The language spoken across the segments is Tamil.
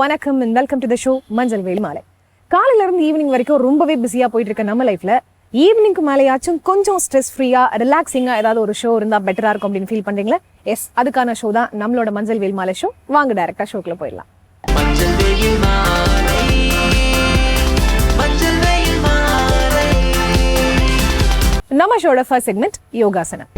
வணக்கம் and welcome to the show மஞ்சள் வேல் மாலை. காலையில இருந்து ஈவினிங் வரைக்கும் ரொம்பவே பிஸியா போயிட்டு இருக்க நம்ம லைஃப்ல ஈவினிங்க்கு மேலேயாச்சும் கொஞ்சம் ஸ்ட்ரெஸ் ஃப்ரீயா ரிலாக்ஸிங்கா ஏதாவது ஒரு ஷோ இருந்தா பெட்டரா இருக்கும் அப்படின்னு ஃபீல் பண்றீங்களா? எஸ், அதுக்கான ஷோ தான் நம்மளோட மஞ்சள் வேல் மாலை ஷோ. வாங்க டைரக்டா ஷோக்குள்ள போயிடலாம். நம்ம ஷோட ஃபர்ஸ்ட் செக்மெண்ட் யோகாசனம்.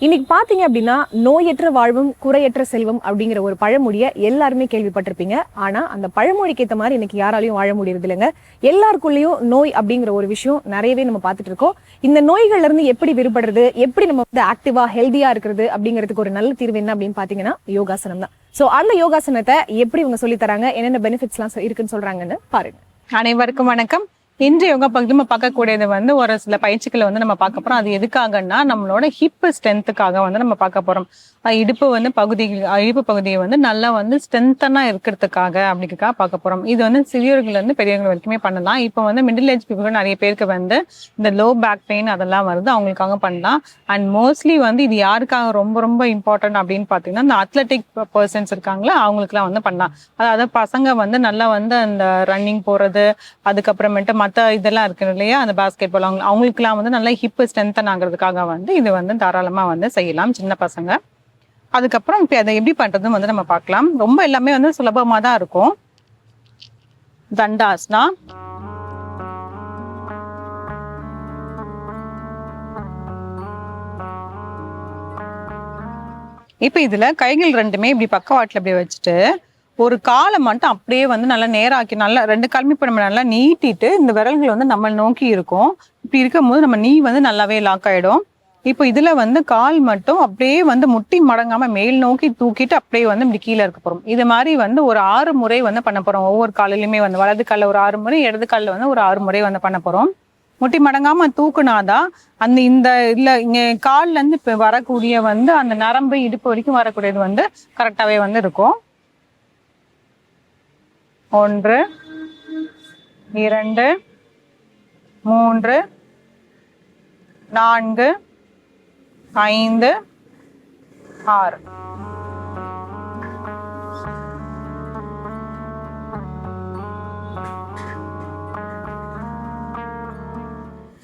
இன்னைக்கு பாத்தீங்க அப்படின்னா நோயற்ற வாழ்வும் குறையற்ற செல்வம் அப்படிங்கிற ஒரு பழமொழியை எல்லாருமே கேள்விப்பட்டிருப்பீங்க. ஆனா அந்த பழமொழிக்கு ஏற்ற மாதிரி இன்னைக்கு யாராலையும் வாழ முடியறது இல்லைங்க. எல்லாருக்குள்ளேயும் நோய் அப்படிங்கிற ஒரு விஷயம் நிறையவே நம்ம பார்த்துட்டு இருக்கோம். இந்த நோய்கள்ல இருந்து எப்படி விடுபடுறது, எப்படி நம்ம வந்து ஆக்டிவா ஹெல்தியா இருக்கிறது அப்படிங்கிறதுக்கு ஒரு நல்ல தீர்வு என்ன அப்படின்னு பாத்தீங்கன்னா யோகாசனம் தான். சோ அந்த யோகாசனத்தை எப்படி இவங்க சொல்லி தராங்க, என்னென்ன பெனிஃபிட்ஸ் எல்லாம் இருக்குன்னு சொல்றாங்கன்னு பாருங்க. அனைவருக்கும் வணக்கம். இன்று யோகா பகுதி நம்ம பார்க்கக்கூடியது வந்து ஒரு சில பயிற்சிகளை வந்து நம்ம பார்க்க போறோம். அது எதுக்காகன்னா நம்மளோட ஹிப் ஸ்ட்ரென்த்துக்காக வந்து நம்ம பார்க்க போறோம். இடுப்பு பகுதியை வந்து நல்லா வந்து ஸ்ட்ரென்த்தனா இருக்கிறதுக்காக அப்படிக்காக பார்க்க போறோம். இது வந்து சிறியவர்கள் இருந்து பெரியவர்கள் வரைக்குமே பண்ணலாம். இப்போ வந்து மிடில் ஏஜ் பீப்புள் நிறைய பேருக்கு வந்து இந்த லோ பேக் பெயின் அதெல்லாம் வருது, அவங்களுக்காக பண்ணலாம். அண்ட் மோஸ்ட்லி வந்து இது யாருக்காக ரொம்ப ரொம்ப இம்பார்ட்டன்ட் அப்படின்னு பார்த்தீங்கன்னா இந்த அத்லெட்டிக் பர்சன்ஸ் இருக்காங்களா அவங்களுக்குலாம் வந்து பண்ணலாம். அதாவது பசங்க வந்து நல்லா வந்து அந்த ரன்னிங் போறது, அதுக்கப்புறமேட்டு மற்ற இதெல்லாம் இருக்கு இல்லையா, அந்த பாஸ்கெட் பால் அவங்களுக்குலாம் வந்து நல்லா ஹிப் ஸ்ட்ரென்தன் ஆகிறதுக்காக வந்து இது வந்து தாராளமா வந்து செய்யலாம் சின்ன பசங்க. அதுக்கப்புறம் இப்போ அதை எப்படி பண்றதுன்னு வந்து நம்ம பார்க்கலாம். ரொம்ப எல்லாமே வந்து சுலபமா தான் இருக்கும். தண்டாஸ்னா, இப்போ இதுல கைகள் ரெண்டுமே இப்படி பக்கவாட்டில் இப்படி வச்சுட்டு ஒரு காலை மட்டும் அப்படியே வந்து நல்லா நேராக்கி நல்லா ரெண்டு காலுமே இப்போ நம்ம நல்லா நீட்டிட்டு இந்த விரல்கள் வந்து நம்ம நோக்கி இருக்கும். இப்படி இருக்கும்போது நம்ம நீ வந்து நல்லாவே லாக் ஆயிடும். இப்போ இதுல வந்து கால் மட்டும் அப்படியே வந்து முட்டி மடங்காம மேல் நோக்கி தூக்கிட்டு அப்படியே வந்து இப்படி கீழே இருக்க போறோம். இது மாதிரி வந்து ஒரு 6 முறை வந்து பண்ண போறோம். ஒவ்வொரு காலிலுமே வந்து வலது காலில் ஒரு 6 முறை, இடது காலில் வந்து ஒரு 6 முறை வந்து பண்ண போறோம். முட்டி மடங்காம தூக்குனாதான் அந்த இந்த இல்ல இங்க கால்ல இருந்து இப்ப வரக்கூடிய வந்து அந்த நரம்பு இடுப்பு வரைக்கும் வரக்கூடியது வந்து கரெக்டாவே வந்து இருக்கும். 1 2 3 4 5 6.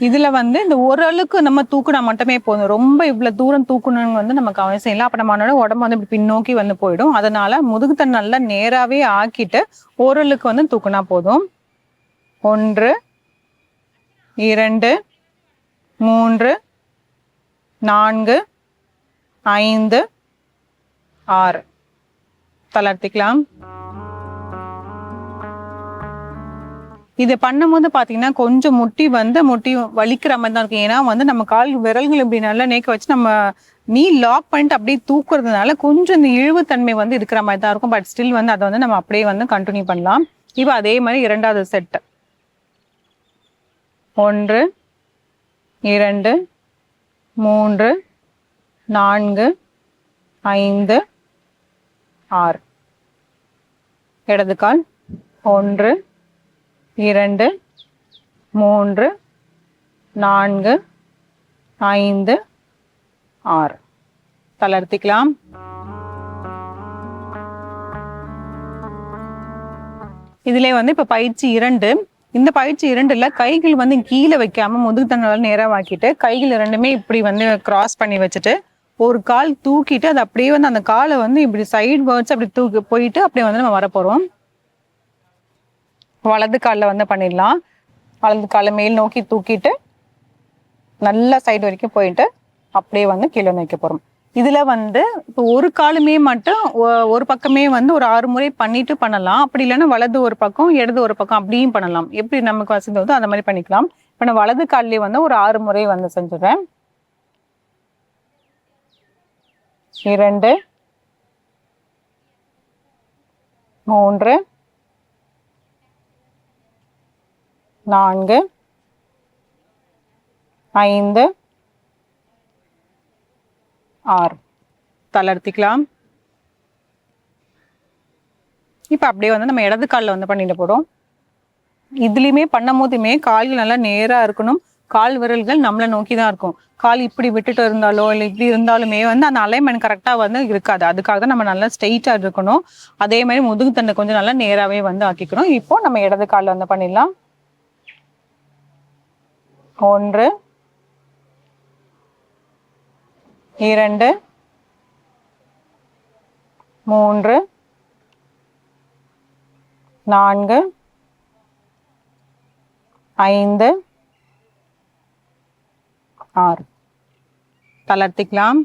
இதுல வந்து இந்த ஓரளவுக்கு நம்ம தூக்குனா மட்டுமே போதும். ரொம்ப இவ்வளவு தூரம் தூக்கணும்னு வந்து நமக்கு அவசியம் இல்லை. அப்ப நம்மளோட உடம்பு வந்து இப்படி பின்னோக்கி வந்து போயிடும். அதனால முதுகுத்தன் நல்லா நேராவே ஆக்கிட்டு ஓரளவுக்கு வந்து தூக்குனா போதும். 1 2 3 4 5 6 தளர்த்திக்கலாம். இது பண்ணும்போது பாத்தீங்கன்னா கொஞ்சம் முட்டி வலிக்கிற மாதிரி தான் இருக்கும். ஏன்னா வந்து நம்ம கால் விரல்கள் இப்படி நல்லா நேக்க வச்சு நம்ம நீ லாக் பண்ணிட்டு அப்படியே தூக்குறதுனால கொஞ்சம் இந்த இழிவுத்தன்மை வந்து இருக்கிற மாதிரி தான் இருக்கும். பட் ஸ்டில் வந்து அதை வந்து நம்ம அப்படியே வந்து கண்டினியூ பண்ணலாம். இப்போ அதே மாதிரி இரண்டாவது செட் 1 2 3 4 5 6. இடது கால் 1 2 3 4 5 6 தளர்த்திக்கலாம். இதுல வந்து இப்ப பயிற்சி 2. இந்த பயிற்சி 2ல கைகள் வந்து கீழே வைக்காம முதுகுத்தண்டால நேராவாக்கிட்டு கைகள் ரெண்டுமே இப்படி வந்து கிராஸ் பண்ணி வச்சுட்டு ஒரு கால் தூக்கிட்டு அது அப்படியே வந்து அந்த காலை வந்து இப்படி சைடு வேர்ட்ஸ் அப்படி தூக்கி போயிட்டு அப்படியே வந்து நம்ம வரப்போறோம். வலது காலில் வந்து பண்ணிடலாம். வலது காலை மேல் நோக்கி தூக்கிட்டு நல்லா சைடு வரைக்கும் போயிட்டு அப்படியே வந்து கீழே வைக்க போறோம். இதுல வந்து இப்போ ஒரு காலுமே மட்டும் ஒரு பக்கமே வந்து ஒரு 6 முறை பண்ணிட்டு பண்ணலாம். அப்படி இல்லைன்னா வலது ஒரு பக்கம் இடது ஒரு பக்கம் அப்படியும் பண்ணலாம். எப்படி நமக்கு வசதிதோ அந்த மாதிரி பண்ணிக்கலாம். இப்போ நான் வலது காலிலே வந்து ஒரு 6 முறை வந்து செஞ்சுறேன். 2 3 4 5 6 தளர்த்திக்கலாம். இப்போ அப்படியே வந்து நம்ம இடது காலில் வந்து பண்ணிட்டு போறோம். இதுலயுமே பண்ணும் போதுமே கால்கள் நல்லா நேரா இருக்கணும். கால் விரல்கள் நம்மளை நோக்கி தான் இருக்கும். கால் இப்படி விட்டுட்டு இருந்தாலோ இல்லை இப்படி இருந்தாலுமே வந்து அந்த அலைன்மெண்ட் கரெக்டாக வந்து இருக்காது. அதுக்காக தான் நம்ம நல்லா ஸ்ட்ரெயிட்டாக இருக்கணும். அதே மாதிரி முதுகு தண்டை கொஞ்சம் நல்லா நேராகவே வந்து ஆக்கிக்கணும். இப்போ நம்ம இடது காலில் வந்து பண்ணிடலாம். 1 2 3 4 5 6 தளர்த்திக்கலாம்.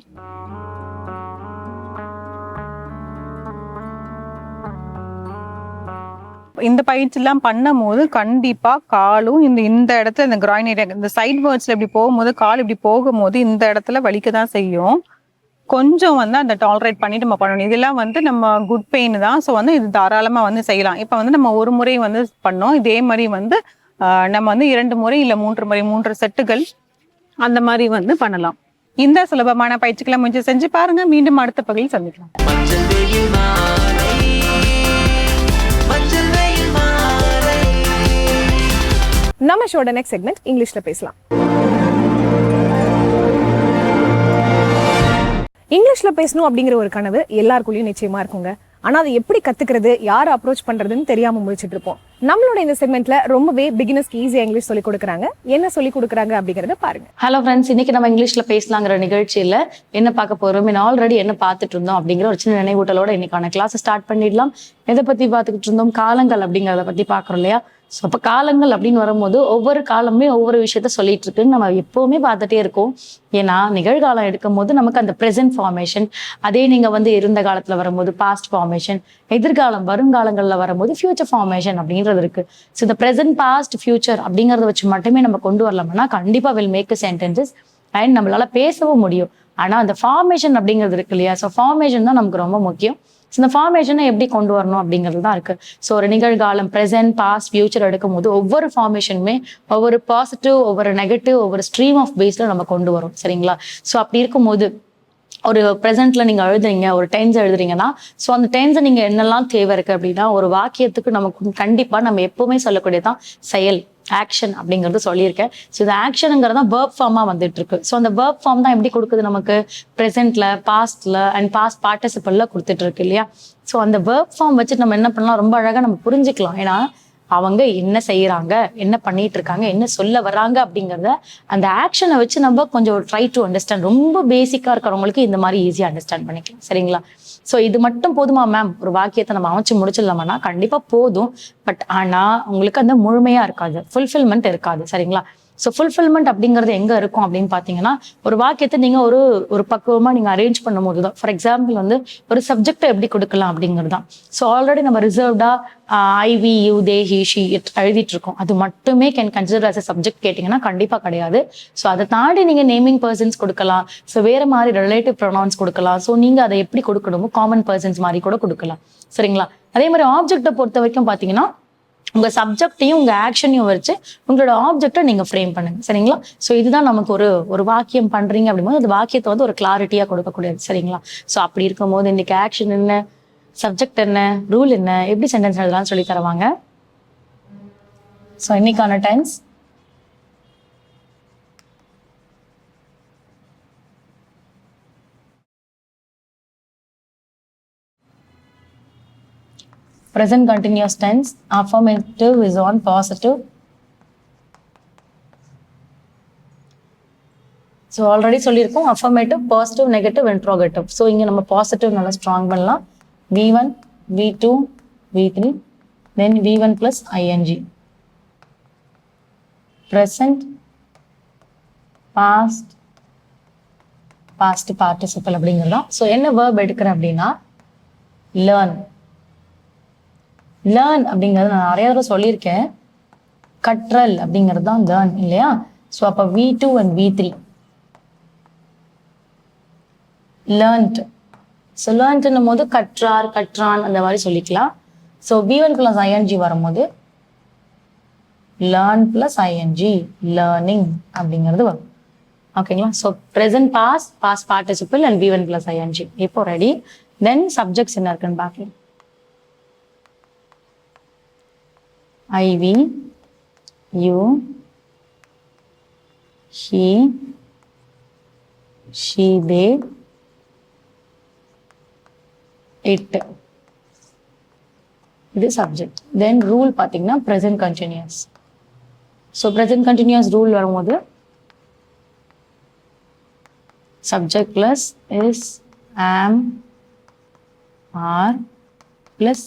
இந்த பயிற்சியெல்லாம் பண்ணும் போது கண்டிப்பா காலும் இந்த இடத்துல இந்த கிராயின் ஏரியா இந்த சைட் வேர்ட்ஸ்ல இப்படி போகும்போது கால் இப்படி போகும்போது இந்த இடத்துல வலிக்க தான் செய்யும். கொஞ்சம் வந்து அந்த டாலரேட் பண்ணிட்டு நம்ம பண்ணணும். இதெல்லாம் வந்து நம்ம குட் பெயின் தான். ஸோ வந்து இது தாராளமாக வந்து செய்யலாம். இப்போ வந்து நம்ம ஒரு முறை வந்து பண்ணோம். இதே மாதிரி வந்து நம்ம வந்து 2 முறை இல்லை 3 முறை 3 செட்டுகள் அந்த மாதிரி வந்து பண்ணலாம். இந்த சுலபமான பயிற்சிகளை முயற்சி செஞ்சு பாருங்க. மீண்டும் அடுத்த பகுதியில் சந்திக்கலாம். நம்ம ஷோட நெக்ஸ்ட் செக்மெண்ட் இங்கிலீஷ்ல பேசலாம். இங்கிலீஷ்ல பேசணும் அப்படிங்கிற ஒரு கனவு எல்லாருக்குள்ளயும் நிச்சயமா இருக்குங்க. ஆனா அதை எப்படி கத்துக்கிறது, யாரை அப்ரோச் பண்றதுன்னு தெரியாம முடிச்சிட்டு இருப்போம். நம்மளோட இந்த செக்மெண்ட்ல ரொம்பவே பிகினர்ஸ்க்கு ஈஸியா இங்கிலீஷ் சொல்லி கொடுக்குறாங்க. என்ன சொல்லி கொடுக்குறாங்க அப்படிங்கறத பாருங்க. ஹலோ ஃப்ரெண்ட்ஸ், இன்னைக்கு நம்ம இங்கிலீஷ்ல பேசலாங்கிற நிகழ்ச்சியில என்ன பார்க்க போறோம், ஆல்ரெடி என்ன பார்த்துட்டு இருந்தோம் அப்படிங்கிற ஒரு சின்ன நினைவூட்டலோட இன்னைக்கான கிளாஸ் ஸ்டார்ட் பண்ணிடலாம். எதை பத்தி பார்த்துக்கிட்டு இருந்தோம், காலங்கள் அப்படிங்கிறத பத்தி பாக்குறோம் இல்லையா. ஸோ அப்போ காலங்கள் அப்படின்னு வரும்போது ஒவ்வொரு காலமே ஒவ்வொரு விஷயத்த சொல்லிட்டு இருக்குன்னு நம்ம எப்பவுமே பார்த்துட்டே இருக்கோம். ஏன்னா நிகழ்காலம் எடுக்கும் போது நமக்கு அந்த ப்ரெசென்ட் ஃபார்மேஷன், அதே நீங்க வந்து இருந்த காலத்துல வரும்போது பாஸ்ட் ஃபார்மேஷன், எதிர்காலம் வருங்காலங்கள்ல வரும்போது ஃபியூச்சர் ஃபார்மேஷன் அப்படிங்கிறது இருக்கு. ஸோ இந்த ப்ரெசென்ட் பாஸ்ட் ஃபியூச்சர் அப்படிங்கிறத வச்சு மட்டுமே நம்ம கொண்டு வரலாம்னா கண்டிப்பா வில் மேக் சென்டென்சஸ் அண்ட் நம்மளால பேசவும் முடியும். ஆனா அந்த ஃபார்மேஷன் அப்படிங்கிறது இருக்கு இல்லையா. ஸோ ஃபார்மேஷன் தான் நமக்கு ரொம்ப முக்கியம். ஸோ இந்த ஃபார்மேஷனை எப்படி கொண்டு வரணும் அப்படிங்கிறது தான் இருக்கு. ஸோ ஒரு நிகழ்காலம், ப்ரெசென்ட், பாஸ்ட், ஃபியூச்சர் எடுக்கும் போது ஒவ்வொரு ஃபார்மேஷனுமே ஒவ்வொரு பாசிட்டிவ், ஒவ்வொரு நெகட்டிவ், ஒவ்வொரு ஸ்ட்ரீம் ஆஃப் பேஸ்ல நம்ம கொண்டு வரோம். சரிங்களா. ஸோ அப்படி இருக்கும்போது ஒரு ப்ரெசென்ட்ல நீங்க எழுதுறீங்க, ஒரு டென்ஸ் எழுதுறீங்கன்னா, ஸோ அந்த டென்ஸை நீங்க என்னெல்லாம் தேவை இருக்கு அப்படின்னா, ஒரு வாக்கியத்துக்கு நமக்கு கண்டிப்பா நம்ம எப்பவுமே சொல்லக்கூடியதான் செயல், ஆக்ஷன் அப்படிங்கிறது சொல்லியிருக்கேன். ஸோ இந்த ஆக்ஷனுங்கிறது தான் வேர்ப் ஃபார்மா வந்துட்டு இருக்கு. ஸோ அந்த வேர்ப் ஃபார்ம் தான் எப்படி கொடுக்குது நமக்கு, ப்ரெசென்ட்ல, பாஸ்ட்ல அண்ட் பாஸ்ட் பார்ட்டிசிபிள்ல கொடுத்துட்டு இருக்கு இல்லையா. ஸோ அந்த வேர்ப் ஃபார்ம் வச்சு நம்ம என்ன பண்ணலாம், ரொம்ப அழகா நம்ம புரிஞ்சுக்கலாம். ஏன்னா அவங்க என்ன செய்யறாங்க, என்ன பண்ணிட்டு இருக்காங்க, என்ன சொல்ல வர்றாங்க அப்படிங்கிறத அந்த ஆக்ஷனை வச்சு நம்ம கொஞ்சம் ட்ரை டு அண்டர்ஸ்டாண்ட். ரொம்ப பேசிக்கா இருக்கிறவங்களுக்கு இந்த மாதிரி ஈஸியா அண்டர்ஸ்டாண்ட் பண்ணிக்கலாம். சரிங்களா. ஸோ இது மட்டும் போதுமா மேம், ஒரு வாக்கியத்தை நம்ம அமைச்சு முடிச்சிடலாமான்னா கண்டிப்பா போதும். பட் ஆனா உங்களுக்கு அந்த முழுமையா இருக்காது, ஃபுல்ஃபில்மெண்ட் இருக்காது. சரிங்களா. ஸோ ஃபுல்ஃபில்மெண்ட் அப்படிங்கிறது எங்க இருக்கும் அப்படின்னு பார்த்தீங்கன்னா, ஒரு வாக்கியத்தை நீங்க ஒரு பக்குவமா நீங்க அரேஞ்ச் பண்ணும்போது தான். ஃபார் எக்ஸாம்பிள் வந்து ஒரு சப்ஜெக்டை எப்படி கொடுக்கலாம் அப்படிங்கிறது தான். ஸோ ஆல்ரெடி நம்ம ரிசர்வ்டா I, we, you, they, he, she எழுதிட்டு இருக்கோம். அது மட்டுமே can consider as a subject கேட்டிங்கன்னா கண்டிப்பா கிடையாது. ஸோ அதை தாண்டி நீங்க நேமிங் பர்சன்ஸ் கொடுக்கலாம். ஸோ வேற மாதிரி ரிலேட்டிவ் ப்ரொனவுன்ஸ் கொடுக்கலாம். ஸோ நீங்க அதை எப்படி கொடுக்கணுமோ காமன் பர்சன்ஸ் மாதிரி கூட கொடுக்கலாம். சரிங்களா. அதே மாதிரி ஆப்ஜெக்டை பொறுத்த வரைக்கும் பார்த்தீங்கன்னா, உங்க சப்ஜெக்டையும் உங்க ஆக்ஷனையும் வச்சு உங்களோட ஆப்ஜெக்டை நீங்க ஃப்ரேம் பண்ணுங்க. சரிங்களா. ஸோ இதுதான் நமக்கு ஒரு வாக்கியம் பண்றீங்க அப்படிங்கும்போது அந்த வாக்கியத்தை வந்து ஒரு கிளாரிட்டியா கொடுக்கக்கூடியது. சரிங்களா. ஸோ அப்படி இருக்கும்போது இன்னைக்கு ஆக்ஷன் என்ன, சப்ஜெக்ட் என்ன, ரூல் என்ன, எப்படி சென்டென்ஸ் எழுதலாம்னு சொல்லி தருவாங்க. ஸோ இன்னைக்கான tense present continuous tense, affirmative is on positive. So already சொல்லியிருக்கோம் affirmative, positive, negative, interrogative. So இங்க நம்ம positive நல்லா strong பண்ணலாம். V1, V2, V3, then V1 plus ing. Present, past, past participle அப்படிங்கிறதா. So என்ன verb எடுக்கிறேன் அப்படின்னா learn. லேர்ன் அப்படிங்கிறது நான் நிறைய தடவை சொல்லியிருக்கேன். கற்றல் அப்படிங்கிறது தான் லேர்ன் இல்லையா. ஸோ அப்போ V2 and V3 learnt. So லேர்ன்ட்னும் போது கற்றார், கற்றான் அந்த மாதிரி சொல்லிக்கலாம். ஸோ V1 plus ing வரும்போது லேர்ன் plus ing, லேர்னிங் அப்படிங்கிறது வரும். ஓகேங்களா. So present, past, past participle and V1 plus ing. இப்போ ரெடி. தென் சப்ஜெக்ட்ஸ் என்ன இருக்குன்னு பார்க்கலாம். I, V, you, he, she, they, it. இது subject. Then rule பார்த்தீங்கன்னா present continuous. So present continuous rule வரும்போது subject plus is, am, are plus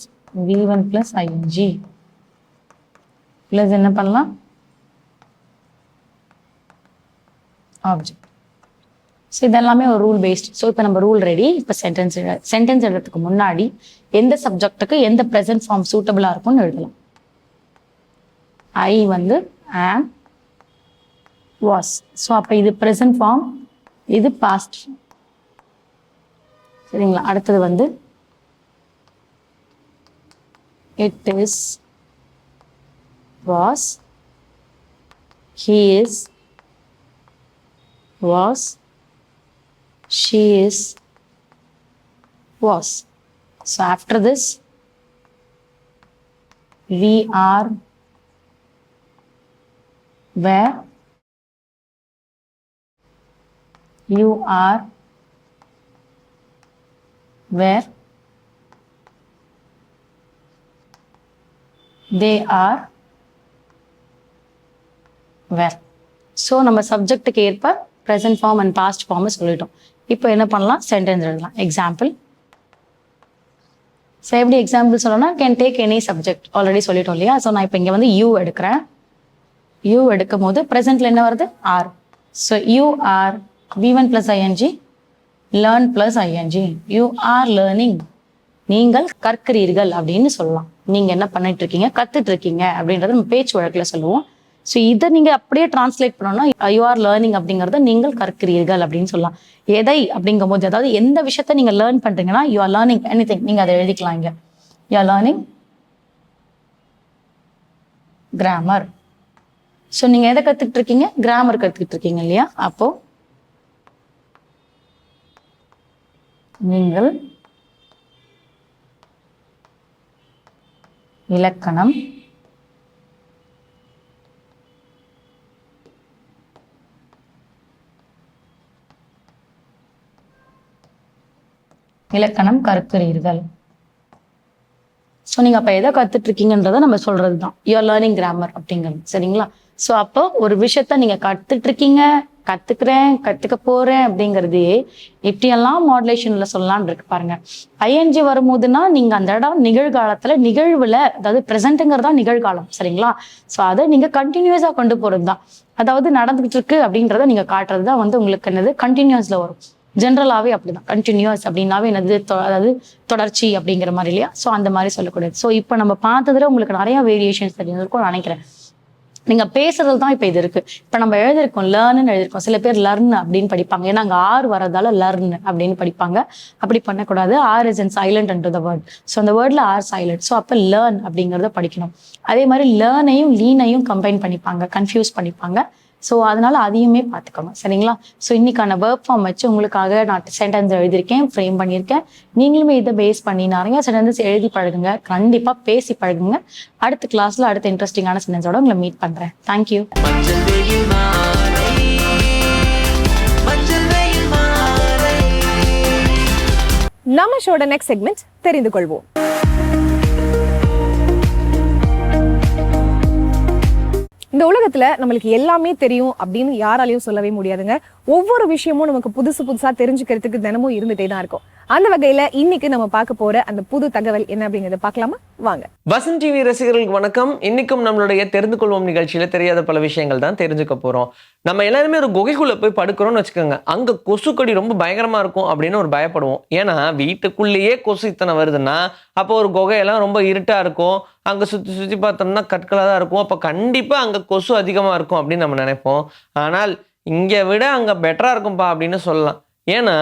V1 plus ing plus என்ன பண்ணலாம் object. ஸோ இதெல்லாமே ஒரு ரூல் பேஸ்ட். ஸோ இப்போ நம்ம ரூல் ரெடி. இப்போ சென்டென்ஸ் எழுதுறதுக்கு முன்னாடி எந்த சப்ஜெக்டுக்கு எந்த ப்ரெசன்ட் ஃபார்ம் சூட்டபிளாக இருக்கும்னு எழுதலாம். ஐ வந்து ஆம், வாஸ். ஸோ அப்போ இது ப்ரெசன்ட் ஃபார்ம், இது பாஸ்ட் ஃபார்ம். சரிங்களா? அடுத்தது வந்து it is, was, he is, was, she is, was. So after this we are, were, you are, were, they are, were. So நம்ம சப்ஜெக்ட்டுக்கு ஏற்ப present form and past form சொல்லிட்டோம். இப்போ என்ன பண்ணலாம், சென்டென்ஸ் எழுதலாம். எக்ஸாம்பிள். ஸோ எப்படி எக்ஸாம்பிள் சொல்லணும்னா can take any subject, already சொல்லிட்டோம் இல்லையா? ஸோ நான் இப்போ இங்கே வந்து யூ எடுக்கிறேன். யூ எடுக்கும் போது ப்ரெசென்ட்ல என்ன வருது, are. So you are V1 plus ing, learn plus ing. You are learning, நீங்கள் கற்கிறீர்கள் அப்படின்னு சொல்லலாம். நீங்கள் என்ன பண்ணிட்டு இருக்கீங்க, கற்றுட்டு இருக்கீங்க அப்படின்றத நம்ம பேச்சு வழக்கில் சொல்லுவோம். ஸோ இதை நீங்கள் அப்படியே டிரான்ஸ்லேட் பண்ணோம்னா யூ ஆர் லேர்னிங் அப்படிங்கிறத நீங்கள் கற்கிறீர்கள் அப்படின்னு சொல்லலாம். எதை அப்படிங்கும் போது, அதாவது எந்த விஷயத்த நீங்கள் லேர்ன் பண்ணுறீங்கன்னா யூ ஆர் லேர்னிங் எனிதிங், நீங்கள் அதை எழுதிக்கலாம் இங்கே. You are learning grammar. So நீங்கள் எதை கற்றுக்கிட்டு இருக்கீங்க, கிராமர் கற்றுக்கிட்டு இருக்கீங்க இல்லையா? அப்போ நீங்கள் இலக்கணம், இலக்கணம் கற்கிறீர்கள். ஸோ நீங்கள் அப்போ எதை கற்றுட்டு இருக்கீங்கன்றதை நம்ம சொல்றது தான் யூ ஆர் லேர்னிங் கிராமர் அப்படிங்கிறது. சரிங்களா? ஸோ அப்போ ஒரு விஷயத்த நீங்கள் கற்றுட்டு இருக்கீங்க, கற்றுக்கிறேன், கற்றுக்க போகிறேன் அப்படிங்கிறது எப்படியெல்லாம் மாடுலேஷனில் சொல்லலான்னு இருக்கு பாருங்க. ஐஎன்ஜி வரும்போதுன்னா நீங்கள் அந்த இடம் நிகழ்காலத்தில், நிகழ்வில், அதாவது ப்ரெசென்ட்டுங்கிறது தான் நிகழ்காலம். சரிங்களா? ஸோ அதை நீங்கள் கண்டினியூஸாக கொண்டு போகிறது தான், அதாவது நடந்துகிட்டு இருக்கு அப்படின்றத நீங்கள் காட்டுறது தான் வந்து உங்களுக்கு என்னது கண்டினியூஸில் வரும். ஜென்ரலாகவே அப்படிதான், கண்டினியூஸ் அப்படின்னாவே என்னது, அதாவது தொடர்ச்சி அப்படிங்கிற மாதிரி இல்லையா? ஸோ அந்த மாதிரி சொல்லக்கூடாது. ஸோ இப்போ நம்ம பார்த்ததுல உங்களுக்கு நிறைய வேரியேஷன்ஸ் தெரிஞ்சிருக்கும்னு நினைக்கிறேன். நீங்கள் பேசுறது தான் இப்போ இது இருக்கு. இப்போ நம்ம எழுதிருக்கோம், லேர்ன்னு எழுதிருக்கோம். சில பேர் லர்ன் அப்படின்னு படிப்பாங்க, ஏன்னா அங்கே ஆர் வரதால லர்ன் அப்படின்னு படிப்பாங்க. அப்படி பண்ணக்கூடாது. R is in silent and the word. So அந்த வேர்டில் ஆர் சைலண்ட். ஸோ அப்போ லேர்ன் அப்படிங்கிறத படிக்கணும். அதே மாதிரி லேர்னையும் லீனையும் கம்பைன் பண்ணிப்பாங்க, கன்ஃபியூஸ் பண்ணிப்பாங்க. ஸோ அதனால அதையுமே பார்த்துக்கோங்க. சரிங்களா? ஸோ இன்னைக்கான வேர்ப் ஃபார்ம் வச்சு உங்களுக்காக நான் சென்டென்ஸ் எழுதியிருக்கேன், ஃப்ரேம் பண்ணியிருக்கேன். நீங்களுமே இதை பேஸ் பண்ணி நிறைய சென்டென்ஸ் எழுதி பழகுங்க, கண்டிப்பாக பேசி பழகுங்க. அடுத்த கிளாஸ்ல அடுத்த இன்ட்ரெஸ்டிங்கான சென்டென்ஸோட உங்களை மீட் பண்றேன். தேங்க்யூ. நம்ம ஷோட நெக்ஸ்ட் செக்மெண்ட் தெரிந்து கொள்வோம். இந்த உலகத்துல நம்மளுக்கு எல்லாமே தெரியும் அப்படின்னு யாராலையும் சொல்லவே முடியாதுங்க. ஒவ்வொரு விஷயமும் நமக்கு புதுசு புதுசா தெரிஞ்சுக்கிறதுக்கு தினமும் இருந்துட்டே தான் இருக்கும். அந்த வகையில இன்னைக்கு நம்ம பார்க்க போற அந்த புது தகவல் என்ன அப்படிங்கறத பார்க்கலாமா? வாங்க. வசந்த் டிவி ரசிகர்களுக்கு வணக்கம். இன்னைக்கும் நம்மளுடைய தெரிந்து கொள்வோம் நிகழ்ச்சியில தெரியாத பல விஷயங்கள் தான் தெரிஞ்சுக்க போறோம். நம்ம எல்லாருமே ஒரு குகைக்குள்ள போய் படுக்கிறோம்னு வச்சுக்கோங்க, அங்க கொசுக்கடி ரொம்ப பயங்கரமா இருக்கும் அப்படின்னு ஒரு பயப்படுவோம். ஏன்னா வீட்டுக்குள்ளேயே கொசு இத்தனை வருதுன்னா அப்போ ஒரு குகையெல்லாம் ரொம்ப இருட்டா இருக்கும், அங்க சுத்தி சுத்தி பார்த்தோம்னா கற்களா தான் இருக்கும், அப்ப கண்டிப்பா அங்க கொசு அதிகமா இருக்கும் அப்படின்னு நம்ம நினைப்போம். ஆனால் இங்க விட அங்க பெட்டரா இருக்கும்பா அப்படின்னு சொல்லலாம். ஏன்னா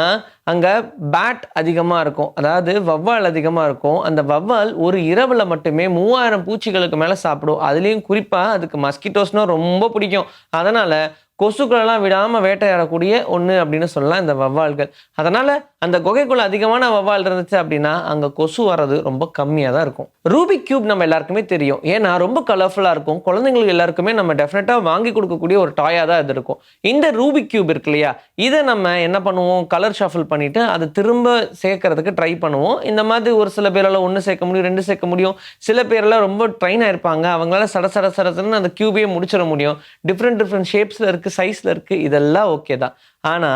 அங்கே பேட் அதிகமாக இருக்கும், அதாவது வவ்வால் அதிகமாக இருக்கும். அந்த வவ்வால் ஒரு இரவில் மட்டுமே 3000 பூச்சிகளுக்கு மேலே சாப்பிடும். அதுலேயும் குறிப்பாக அதுக்கு மஸ்கிட்டோஸ்னால் ரொம்ப பிடிக்கும். அதனால் கொசுக்களெல்லாம் விடாமல் வேட்டையாடக்கூடிய ஒன்று அப்படின்னு சொல்லலாம் இந்த வவ்வால்கள். அதனால் அந்த குகைக்குள்ள அதிகமான வவ்வால் இருந்துச்சு அப்படின்னா அங்கே கொசு வர்றது ரொம்ப கம்மியாக தான் இருக்கும். ரூபிக் கியூப் நம்ம எல்லாருக்குமே தெரியும், ஏன்னா ரொம்ப கலர்ஃபுல்லாக இருக்கும். குழந்தைங்களுக்கு எல்லாருக்குமே நம்ம டெஃபினட்டாக வாங்கி கொடுக்கக்கூடிய ஒரு டாயாக தான் இது இருக்கும். இந்த ரூபிக் கியூப் இருக்கு இல்லையா, இதை நம்ம என்ன பண்ணுவோம், கலர் ஷஃபிள் பண்ணிவிட்டு அதை திரும்ப சேர்க்கறதுக்கு ட்ரை பண்ணுவோம். இந்த மாதிரி ஒரு சில பேரால் 1 சேர்க்க முடியும், 2 சேர்க்க முடியும். சில பேரெல்லாம் ரொம்ப ட்ரைன் ஆயிருப்பாங்க, அவங்களால சடன்னு அந்த கியூபையே முடிச்சிட முடியும். டிஃப்ரெண்ட் ஷேப்ஸில் இருக்குது, சைஸ்ல இருக்கு, இதெல்லாம் ஓகே தான். ஆனா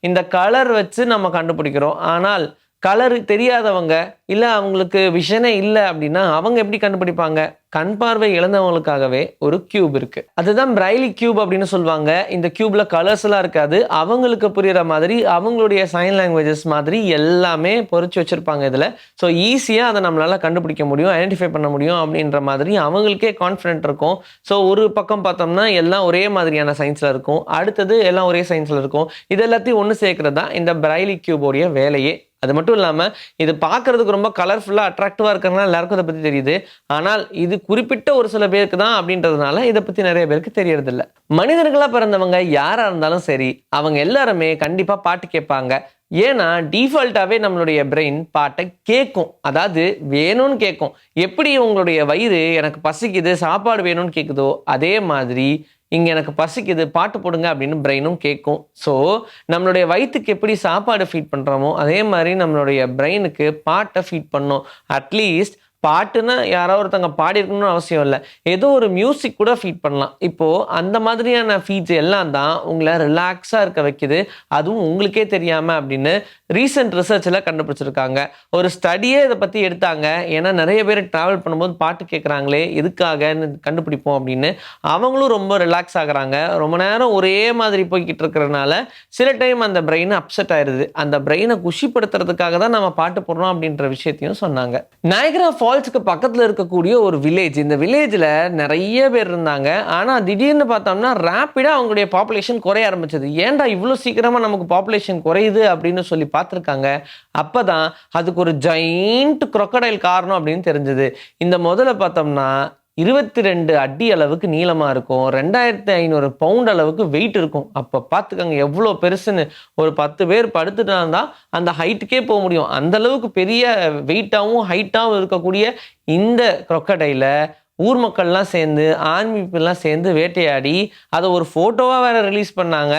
இந்த கலர் வச்சு நம்ம கண்டுபிடிக்கிறோம். ஆனால் கலர் தெரியாதவங்க இல்ல அவங்களுக்கு விஷனே இல்லை அப்படின்னா அவங்க எப்படி கண்டுபிடிப்பாங்க? கண் பார்வை இழந்தவங்களுக்காகவே ஒரு கியூப் இருக்கு, அதுதான் பிரைலி கியூப் அப்படின்னு சொல்லுவாங்க. இந்த கியூப்ல கலர்ஸ் எல்லாம் இருக்காது, அவங்களுக்கு புரியுற மாதிரி அவங்களுடைய சைன் லாங்குவேஜஸ் மாதிரி எல்லாமே பொறிச்சு வச்சிருப்பாங்க இதுல. ஸோ ஈஸியா அதை நம்மளால கண்டுபிடிக்க முடியும், ஐடென்டிஃபை பண்ண முடியும் அப்படின்ற மாதிரி அவங்களுக்கே கான்ஃபிடென்ட் இருக்கும். ஸோ ஒரு பக்கம் பார்த்தோம்னா எல்லாம் ஒரே மாதிரியான சயின்ஸ்ல இருக்கும், அடுத்தது எல்லாம் ஒரே சயின்ஸ்ல இருக்கும். இது எல்லாத்தையும் ஒன்று சேர்க்கறது தான் இந்த பிரைலி கியூபோடைய வேலையே. அது மட்டும் இல்லாமல் இது பார்க்கறதுக்கு ரொம்ப கலர்ஃபுல்லாக அட்ராக்டிவாக இருக்கிறதுனால எல்லாருக்கும் இதை பற்றி தெரியுது. ஆனால் இது குறிப்பிட்ட ஒரு சில பேருக்கு தான் அப்படின்றதுனால இதை பற்றி நிறைய பேருக்கு தெரியறதில்ல. மனிதர்களாக பிறந்தவங்க யாராக இருந்தாலும் சரி, அவங்க எல்லாருமே கண்டிப்பாக பாட்டு கேட்பாங்க. ஏன்னா டிஃபால்ட்டாகவே நம்மளுடைய பிரெயின் பாட்டை கேட்கும், அதாவது வேணும்னு கேட்கும். எப்படி உங்களுடைய வயிறு எனக்கு பசிக்குது சாப்பாடு வேணும்னு கேட்குதோ அதே மாதிரி இங்கே எனக்கு பசிக்குது பாட்டு போடுங்க அப்படின்னு பிரெயினும் கேட்கும். ஸோ நம்மளுடைய வயிற்றுக்கு எப்படி சாப்பாடு ஃபீட் பண்ணுறோமோ அதே மாதிரி நம்மளுடைய பிரெயினுக்கு பாட்டை ஃபீட் பண்ணோம். அட்லீஸ்ட் பாட்டுன்னா யாராவது ஒருத்தவங்க பாடிருக்கணும்னு அவசியம் இல்லை, ஏதோ ஒரு மியூசிக் கூட ஃபீட் பண்ணலாம். இப்போது அந்த மாதிரியான ஃபீட்ஸ் எல்லாம் தான் உங்களை ரிலாக்ஸாக இருக்க வைக்குது, அதுவும் உங்களுக்கே தெரியாமல் அப்படின்னு ரீசெண்ட் ரிசர்ச்சில் கண்டுபிடிச்சிருக்காங்க. ஒரு ஸ்டடியே இதை பற்றி எடுத்தாங்க. ஏன்னா நிறைய பேர் ட்ராவல் பண்ணும்போது பாட்டு கேட்குறாங்களே எதுக்காகன்னு கண்டுபிடிப்போம் அப்படின்னு. அவங்களும் ரொம்ப ரிலாக்ஸ் ஆகுறாங்க. ரொம்ப நேரம் ஒரே மாதிரி போய்கிட்டு இருக்கிறதுனால சில டைம் அந்த பிரெயின் அப்செட் ஆயிடுது. அந்த பிரெயினை குஷிப்படுத்துறதுக்காக தான் நம்ம பாட்டு போடுறோம் அப்படின்ற விஷயத்தையும் சொன்னாங்க. நயகரா ஃபால்ஸ்க்கு பக்கத்தில் இருக்கக்கூடிய ஒரு வில்லேஜ், இந்த வில்லேஜில் நிறைய பேர் இருந்தாங்க. ஆனால் திடீர்னு பார்த்தோம்னா ரேப்பிடாக அவங்களுடைய பாப்புலேஷன் குறைய ஆரம்பிச்சது. ஏன்டா இவ்வளோ சீக்கிரமாக நமக்கு பாப்புலேஷன் குறையுது அப்படின்னு சொல்லி பார்த்துருக்காங்க. அப்போ தான் அதுக்கு ஒரு ஜெயிண்ட் crocodile காரணம் அப்படின்னு தெரிஞ்சது. இந்த முதல்ல பார்த்தோம்னா 22 அடி அளவுக்கு நீளமாக இருக்கும், 2500 பவுண்ட் அளவுக்கு வெயிட் இருக்கும். அப்போ பார்த்துக்கோங்க எவ்வளோ பெருசுன்னு. ஒரு 10 பேர் படுத்துட்டா தான் அந்த ஹைட்டுக்கே போக முடியும். அந்த அளவுக்கு பெரிய வெயிட்டாகவும் ஹைட்டாகவும் இருக்கக்கூடிய இந்த crocodile ஊர் மக்கள்லாம் சேர்ந்து ஆர்மி பீப்புளெலாம் சேர்ந்து வேட்டையாடி அதை ஒரு ஃபோட்டோவாக வேற ரிலீஸ் பண்ணாங்க.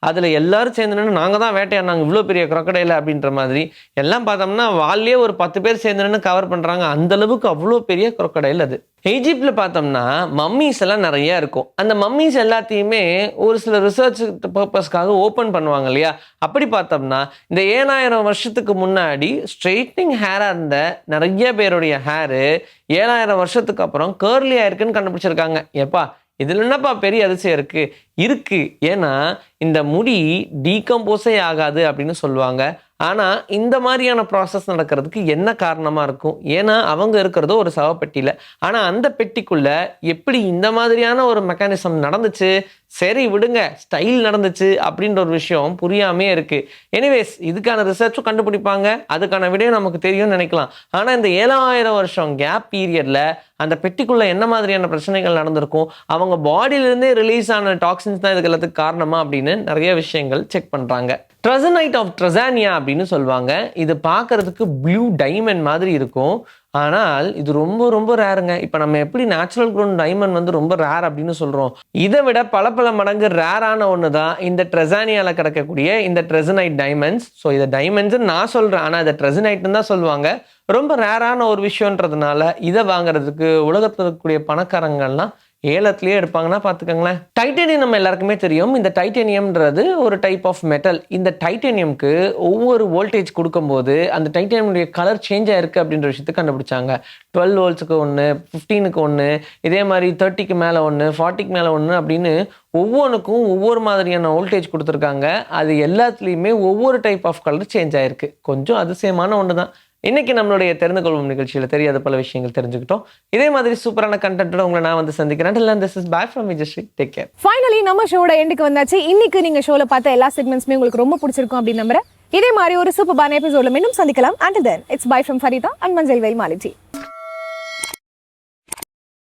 அதில் எல்லாரும் சேர்ந்து நாங்கள் தான் வேட்டையாடினாங்க இவ்வளோ பெரிய crocodile அப்படின்ற மாதிரி. எல்லாம் பார்த்தோம்னா வால்லே ஒரு 10 பேர் சேர்ந்து கவர் பண்ணுறாங்க, அந்தளவுக்கு அவ்வளோ பெரிய crocodile அது. ஈஜிப்டில் பார்த்தோம்னா மம்மிஸ் எல்லாம் நிறைய இருக்கும். அந்த மம்மிஸ் எல்லாத்தையுமே ஒரு சில ரிசர்ச் பர்பஸ்க்காக ஓப்பன் பண்ணுவாங்க இல்லையா. அப்படி பார்த்தோம்னா இந்த 7000 வருஷத்துக்கு முன்னாடி ஸ்ட்ரெயிட்னிங் ஹேராக இருந்த நிறைய பேருடைய ஹேரு 7000 வருஷத்துக்கு அப்புறம் கேர்லியாக இருக்குன்னு கண்டுபிடிச்சிருக்காங்க. ஏப்பா இதில் என்னப்பா பெரிய அதிசயம் இருக்கு. ஏன்னா இந்த முடி டீகம்போஸே ஆகாது அப்படின்னு சொல்லுவாங்க. ஆனால் இந்த மாதிரியான ப்ராசஸ் நடக்கிறதுக்கு என்ன காரணமாக இருக்கும்? ஏன்னா அவங்க இருக்கிறதோ ஒரு சவப்பெட்டியில், ஆனால் அந்த பெட்டிக்குள்ளே எப்படி இந்த மாதிரியான ஒரு மெக்கானிசம் நடந்துச்சு, சரி விடுங்க ஸ்டைல் நடந்துச்சு அப்படின்ற ஒரு விஷயம் புரியாமே இருக்குது. எனிவேஸ் இதுக்கான ரிசர்ச்சும் கண்டுபிடிப்பாங்க, அதுக்கான விடையும் நமக்கு தெரியும்னு நினைக்கலாம். ஆனால் இந்த 7000 வருஷம் கேப் பீரியடில் அந்த பெட்டிக்குள்ளே என்ன மாதிரியான பிரச்சனைகள் நடந்திருக்கும், அவங்க பாடியிலேருந்தே ரிலீஸ் ஆன டாக்ஸின்ஸ் தான் இதுக்கு எல்லாத்துக்கு காரணமா அப்படின்னு நிறைய விஷயங்கள் செக் பண்ணுறாங்க. ட்ரெசனைட் ஆஃப் ட்ரெசானியா அப்படின்னு சொல்லுவாங்க. இது பார்க்கறதுக்கு ப்ளூ டைமண்ட் மாதிரி இருக்கும், ஆனால் இது ரொம்ப ரொம்ப ரேருங்க. இப்போ நம்ம எப்படி நேச்சுரல் க்ரோன் டைமண்ட் வந்து ரொம்ப ரேர் அப்படின்னு சொல்கிறோம், இதை விட பல மடங்கு ரேரான ஒன்று தான் இந்த ட்ரெசானியாவில் கிடைக்கக்கூடிய இந்த ட்ரெசனைட் டைமண்ட்ஸ். ஸோ இதை டைமண்ட்ஸ்ன்னு நான் சொல்கிறேன், ஆனால் இதை ட்ரெசனைட்னு தான் சொல்லுவாங்க. ரொம்ப ரேரான ஒரு விஷயன்றதுனால இதை வாங்குறதுக்கு உலகத்தில் இருக்கக்கூடிய பணக்காரங்கள்லாம் ஏலத்திலேயே எடுப்பாங்கன்னா பார்த்துக்கோங்களேன். டைட்டேனியம் நம்ம எல்லாருக்குமே தெரியும். இந்த டைட்டேனியம்ன்றது ஒரு டைப் ஆஃப் மெட்டல். இந்த டைட்டேனியம்க்கு ஒவ்வொரு வோல்டேஜ் கொடுக்கும்போது அந்த டைட்டேனியமுடைய கலர் சேஞ்ச் ஆயிருக்கு அப்படின்ற விஷயத்தை கண்டுபிடிச்சாங்க. 12 வோல்ட்ஸுக்கு ஒன்று, 15க்கு ஒன்று, இதே மாதிரி 30க்கு மேலே ஒன்று, 40க்கு மேலே ஒன்று அப்படின்னு ஒவ்வொன்றுக்கும் ஒவ்வொரு மாதிரியான வோல்டேஜ் கொடுத்துருக்காங்க. அது எல்லாத்துலேயுமே ஒவ்வொரு டைப் ஆஃப் கலர் சேஞ்ச் ஆயிருக்கு. கொஞ்சம் அதிசயமான ஒன்று தான். இன்னைக்கு நம்மளுடைய தெரிந்து கொள்வோம் நிகழ்ச்சியில் தெரியாத பல விஷயங்கள் தெரிஞ்சுக்கிட்டோம். இதே மாதிரி சூப்பரான கண்டென்ட்டோட உங்களை நான் வந்து சந்திக்கிறேன். This is bye from Vijayashree. Take care. Finally நம்ம ஷோட எண்டுக்கு வந்தாச்சு. இன்னைக்கு நீங்க ஷோல பார்த்த எல்லா செக்மெண்ட்ஸுமே உங்களுக்கு ரொம்ப பிடிச்சிருக்கும் அப்படின்னு நம்புறேன். இதே மாதிரி ஒரு சூப்பரான எபிசோட்ல மீண்டும் சந்திக்கலாம். Until then, it's bye from Farida and Manjil Veil Maliji.